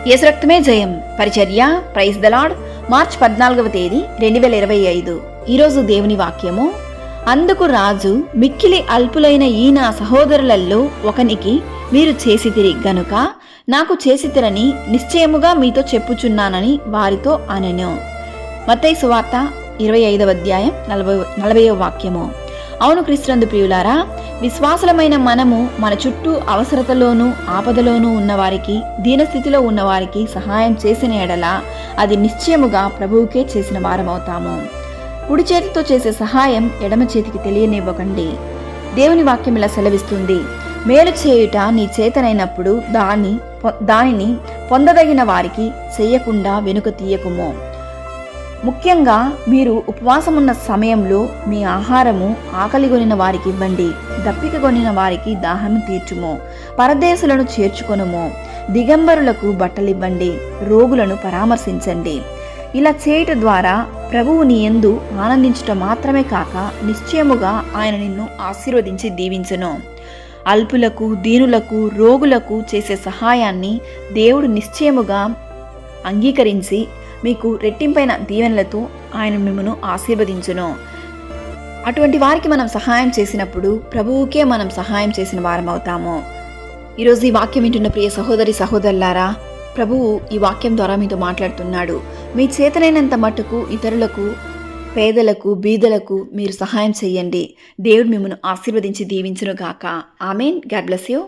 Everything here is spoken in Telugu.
యేసు రక్తమే జయం పరిచర్య ప్రైజ్ ద లార్డ్. మార్చ్ 14వ తేదీ 2025. ఈరోజు దేవుని వాక్యము. అందుకు రాజు, మిక్కిలి అల్పులైన ఈ నా సహోదరులలో ఒకనికి మీరు చేసితిరి గనుక నాకు చేసితిరని నిశ్చయముగా మీతో చెప్పుచున్నానని వారితో అనెను. మత్తయి సువార్త 25వ అధ్యాయం 40వ వాక్యము. అవును క్రీస్తునందు ప్రియులారా, విశ్వాసులమైన మనము మన చుట్టూ అవసరతలోనూ ఆపదలోనూ ఉన్నవారికి, దీనస్థితిలో ఉన్నవారికి సహాయం చేసిన ఎడల అది నిశ్చయముగా ప్రభువుకే చేసిన వారమవుతాము. కుడి చేతితో చేసే సహాయం ఎడమ చేతికి తెలియనివ్వకండి. దేవుని వాక్యం ఇలా సెలవిస్తుంది, మేలు చేయుట నీ చేతనైనప్పుడు దానిని పొందదగిన వారికి చెయ్యకుండా వెనుక తీయకుము. ముఖ్యంగా మీరు ఉపవాసమున్న సమయంలో మీ ఆహారము ఆకలిగొనిన వారికి ఇవ్వండి, దప్పికగొనిన వారికి దాహము తీర్చుము, పరదేశులను చేర్చుకొనుము, దిగంబరులకు బట్టలివ్వండి, రోగులను పరామర్శించండి. ఇలా చేయుట ద్వారా ప్రభువు నీ యందు ఆనందించుట మాత్రమే కాక నిశ్చయముగా ఆయన నిన్ను ఆశీర్వదించి దీవించును. అల్పులకు, దీనులకు, రోగులకు చేసే సహాయాన్ని దేవుడు నిశ్చయముగా అంగీకరించి మీకు రెట్టింపైన దీవెనలతో ఆయన మిమ్మను ఆశీర్వదించును. అటువంటి వారికి మనం సహాయం చేసినప్పుడు ప్రభువుకే మనం సహాయం చేసిన వారం అవుతాము. ఈరోజు ఈ వాక్యం వింటున్న ప్రియ సహోదరి సహోదరులారా, ప్రభువు ఈ వాక్యం ద్వారా మీతో మాట్లాడుతున్నాడు. మీ చేతనైనంత మట్టుకు ఇతరులకు, పేదలకు, బీదలకు మీరు సహాయం చేయండి. దేవుడు మిమ్మను ఆశీర్వదించి దీవించును గాక. ఆమేన్. God bless you.